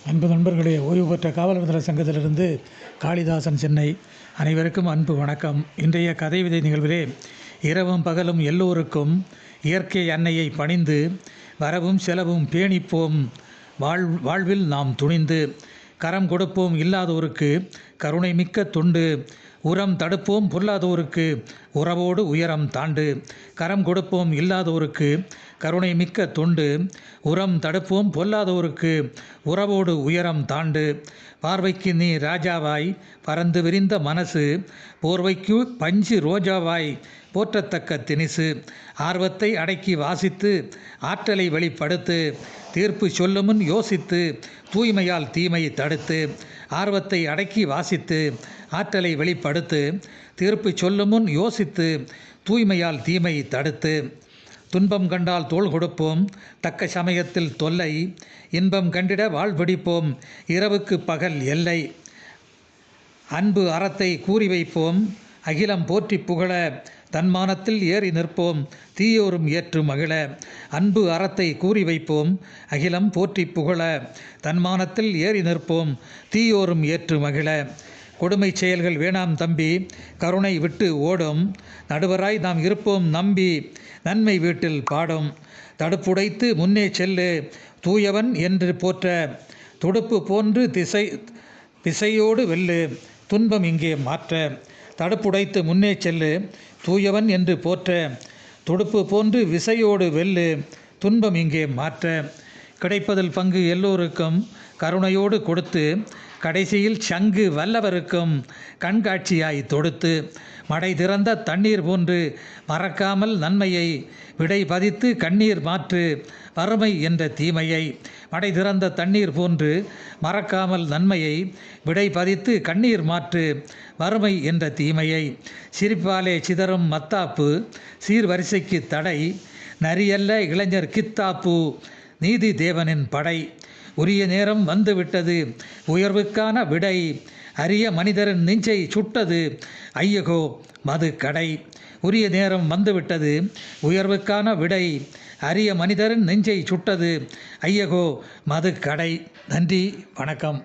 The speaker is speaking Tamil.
அன்பு நண்பர்களே, ஓய்வு பெற்ற காவலர் நல சங்கத்திலிருந்து காளிதாசன், சென்னை. அனைவருக்கும் அன்பு வணக்கம். இன்றைய கதை விதை நிகழ்விலே, இரவும் பகலும் எல்லோருக்கும் இயற்கை அன்னையை பணிந்து வரவும் செலவும் பேணிப்போம், வாழ்வில் நாம் துணிந்து கரம் கொடுப்போம் இல்லாதோருக்கு கருணை மிக்க தொண்டு, உரம் தடுப்போம் பொல்லாதோருக்கு உறவோடு உயரம் தாண்டு. கரம் கொடுப்போம் இல்லாதோருக்கு கருணை மிக்க தொண்டு, உரம் தடுப்போம் பொல்லாதோருக்கு உறவோடு உயரம் தாண்டு. பார்வைக்கு நீ ராஜாவாய் பறந்து விரிந்த மனசு, போர்வைக்கு பஞ்சு ரோஜாவாய் போற்றத்தக்க திணிசு. ஆர்வத்தை அடக்கி வாசித்து ஆற்றலை வெளிப்படுத்து, தீர்ப்பு சொல்லுமுன் யோசித்து தூய்மையால் தீமை தடுத்து. ஆர்வத்தை அடக்கி வாசித்து ஆற்றலை வெளிப்படுத்து, தீர்ப்பு சொல்லுமுன் யோசித்து தூய்மையால் தீமை தடுத்து. துன்பம் கண்டால் தோள் கொடுப்போம் தக்க சமயத்தில் தொல்லை, இன்பம் கண்டிட வாழ்பிடிப்போம் இரவுக்கு பகல் எல்லை. அன்பு அறத்தை கூறி வைப்போம் அகிலம் போற்றி புகழ, தன்மானத்தில் ஏறி நிற்போம் தீயோரும் ஏற்று மகிழ. அன்பு அறத்தை கூறி வைப்போம் அகிலம் போற்றி புகழ, தன்மானத்தில் ஏறி நிற்போம் தீயோரும் ஏற்று மகிழ. கொடுமை செயல்கள் வேணாம் தம்பி, கருணை விட்டு ஓடும், நடுவராய் நாம் இருப்போம் நம்பி நன்மை வீட்டில் பாடும். தடுப்புடைத்து முன்னே செல்லு தூயவன் என்று போற்ற, துடுப்பு போன்று திசையோடு வெல்லு துன்பம் இங்கே மாற்ற. தடுப்புடைத்து முன்னே செல்லு தூயவன் என்று போற்ற, துடுப்பு போன்று விசையோடு வெல்லு துன்பம் இங்கே மாற்ற. கிடைப்பதில் பங்கு எல்லோருக்கும் கருணையோடு கொடுத்து, கடைசியில் சங்கு வல்லவருக்கும் கண்காட்சியாய் தொடுத்து. மடை திறந்த தண்ணீர் போன்று மறக்காமல் நன்மையை விடை பதித்து கண்ணீர் மாற்று வறுமை என்ற தீமையை. மடை திறந்த தண்ணீர் போன்று மறக்காமல் நன்மையை விடை பதித்து கண்ணீர் மாற்று வறுமை என்ற தீமையை. சிரிப்பாலே சிதறும் மத்தாப்பு சீர்வரிசைக்கு தடை, நரியல்ல இளைஞர் கித்தாப்பு நீதி தேவனின் படை. உரிய நேரம் வந்துவிட்டது உயர்வுக்கான விடை, அரிய மனிதரின் நெஞ்சை சுட்டது ஐயகோ மது கடை. உரிய நேரம் வந்துவிட்டது உயர்வுக்கான விடை, அரிய மனிதரின் நெஞ்சை சுட்டது ஐயகோ மது கடை. நன்றி, வணக்கம்.